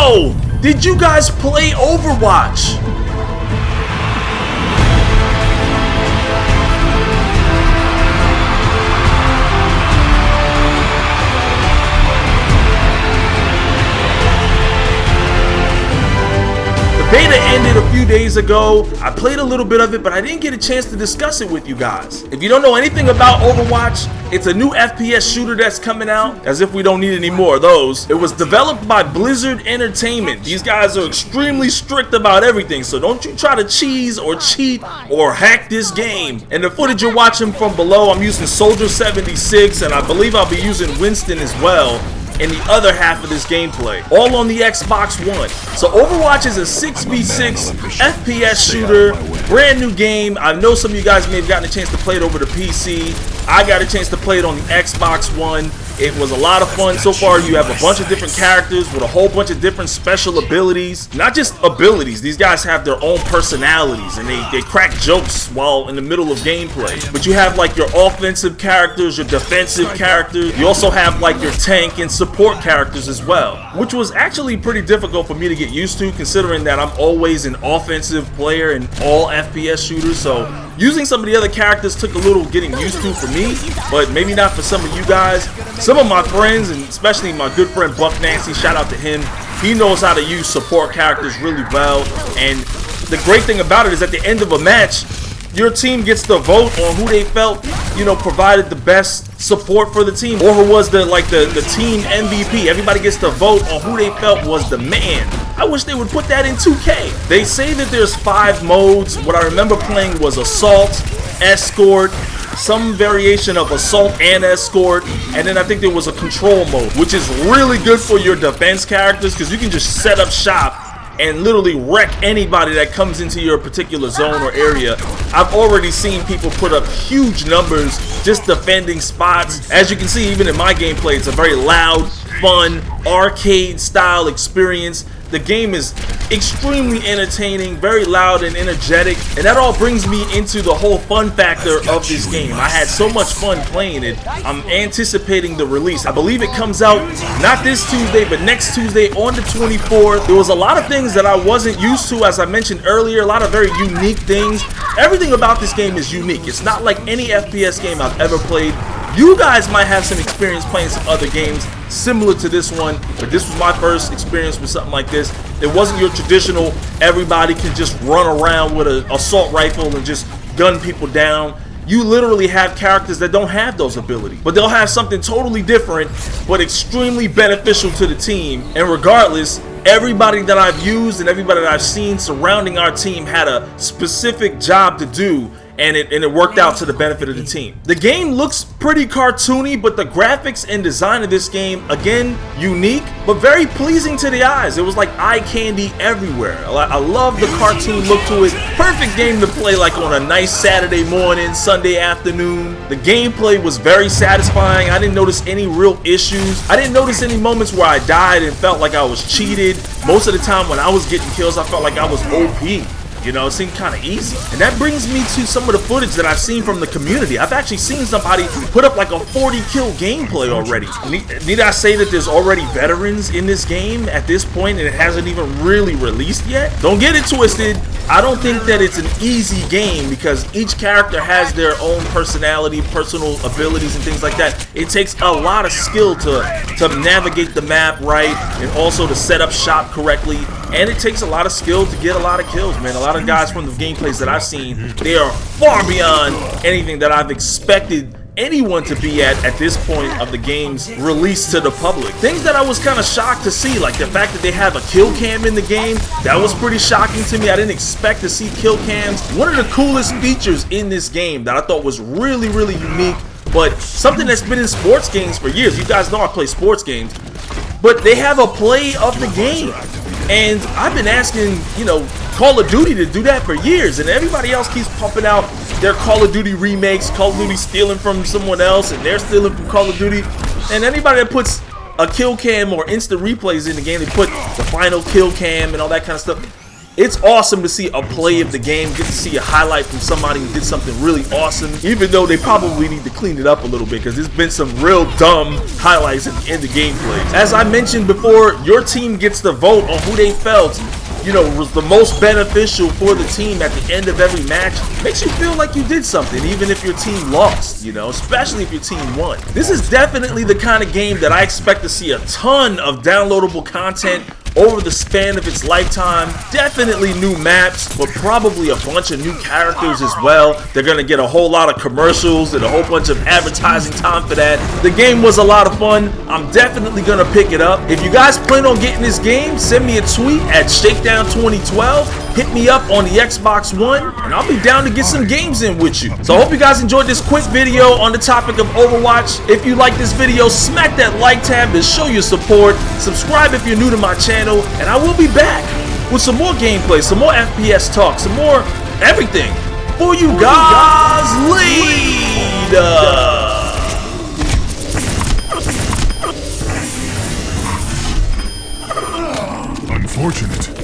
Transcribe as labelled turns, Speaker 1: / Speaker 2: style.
Speaker 1: Yo, did you guys play Overwatch? Beta ended a few days ago. I played a little bit of it, but I didn't get a chance to discuss it with you guys. If you don't know anything about Overwatch, it's a new FPS shooter that's coming out, as if we don't need any more of those. It was developed by Blizzard Entertainment. These guys are extremely strict about everything, so don't you try to cheese or cheat or hack this game. And the footage you're watching from below, I'm using Soldier 76, and I believe I'll be using Winston as well in the other half of this gameplay, all on the Xbox One. So Overwatch is a 6v6 FPS shooter, brand new game. I know some of you guys may have gotten a chance to play it over the PC. I got a chance to play it on the Xbox One. It was a lot of fun. So far, you have a bunch of different characters with a whole bunch of different special abilities. Not just abilities, these guys have their own personalities, and they crack jokes while in the middle of gameplay. But you have like your offensive characters, your defensive characters. You also have like your tank and support characters as well, which was actually pretty difficult for me to get used to, considering that I'm always an offensive player in all FPS shooters. So using some of the other characters took a little getting used to for me, but maybe not for some of you guys. Some of my friends, and especially my good friend Buck Nancy, shout out to him. He knows how to use support characters really well. And the great thing about it is at the end of a match, your team gets to vote on who they felt, you know, provided the best support for the team, or who was the team MVP. Everybody gets to vote on who they felt was the man. I wish they would put that in 2K. They say that there's 5 modes. What I remember playing was Assault, Escort, some variation of Assault and Escort, and then I think there was a Control mode, which is really good for your defense characters because you can just set up shop and literally wreck anybody that comes into your particular zone or area. I've already seen people put up huge numbers just defending spots. As you can see, even in my gameplay, it's a very loud, fun, arcade style experience. The game is extremely entertaining, very loud and energetic, and that all brings me into the whole fun factor of this game. I had so much fun playing it. I'm anticipating the release. I believe it comes out not this Tuesday, but next Tuesday on the 24th. There was a lot of things that I wasn't used to, as I mentioned earlier, a lot of very unique things. Everything about this game is unique. It's not like any FPS game I've ever played. You guys might have some experience playing some other games similar to this one, but this was my first experience with something like this. It wasn't your traditional, everybody can just run around with an assault rifle and just gun people down. You literally have characters that don't have those abilities, but they'll have something totally different, but extremely beneficial to the team. And regardless, everybody that I've used and everybody that I've seen surrounding our team had a specific job to do, and it worked out to the benefit of the team. The game looks pretty cartoony, but the graphics and design of this game, again, unique, but very pleasing to the eyes. It was like eye candy everywhere. I love the cartoon look to it. Perfect game to play like on a nice Saturday morning, Sunday afternoon. The gameplay was very satisfying. I didn't notice any real issues. I didn't notice any moments where I died and felt like I was cheated. Most of the time when I was getting kills, I felt like I was OP. You know, it seemed kind of easy. And that brings me to some of the footage that I've seen from the community. I've actually seen somebody put up like a 40 kill gameplay already. Need I say that there's already veterans in this game at this point and it hasn't even really released yet? Don't get it twisted. I don't think that it's an easy game because each character has their own personality, personal abilities and things like that. It takes a lot of skill to navigate the map right and also to set up shop correctly. And it takes a lot of skill to get a lot of kills, man. A lot of guys from the gameplays that I've seen, they are far beyond anything that I've expected anyone to be at this point of the game's release to the public. Things that I was kind of shocked to see, like the fact that they have a kill cam in the game, that was pretty shocking to me. I didn't expect to see kill cams. One of the coolest features in this game that I thought was really, really unique, but something that's been in sports games for years. You guys know I play sports games, but they have a play of the game. And I've been asking, you know, Call of Duty to do that for years, and everybody else keeps pumping out their Call of Duty remakes, Call of Duty stealing from someone else, and they're stealing from Call of Duty. And anybody that puts a kill cam or instant replays in the game, they put the final kill cam and all that kind of stuff. It's awesome to see a play of the game, get to see a highlight from somebody who did something really awesome, even though they probably need to clean it up a little bit because there's been some real dumb highlights in the gameplay. As I mentioned before, your team gets to vote on who they felt, you know, was the most beneficial for the team at the end of every match. Makes you feel like you did something, even if your team lost, you know, especially if your team won. This is definitely the kind of game that I expect to see a ton of downloadable content over the span of its lifetime. Definitely new maps, but probably a bunch of new characters as well. They're gonna get a whole lot of commercials and a whole bunch of advertising time for that. The game was a lot of fun. I'm definitely gonna pick it up. If you guys plan on getting this game, send me a tweet at Shakedown2012. Hit me up on the Xbox One, and I'll be down to get some games in with you. So I hope you guys enjoyed this quick video on the topic of Overwatch. If you like this video, smack that like tab to show your support. Subscribe if you're new to my channel, and I will be back with some more gameplay, some more FPS talk, some more everything for you guys later.
Speaker 2: Unfortunate.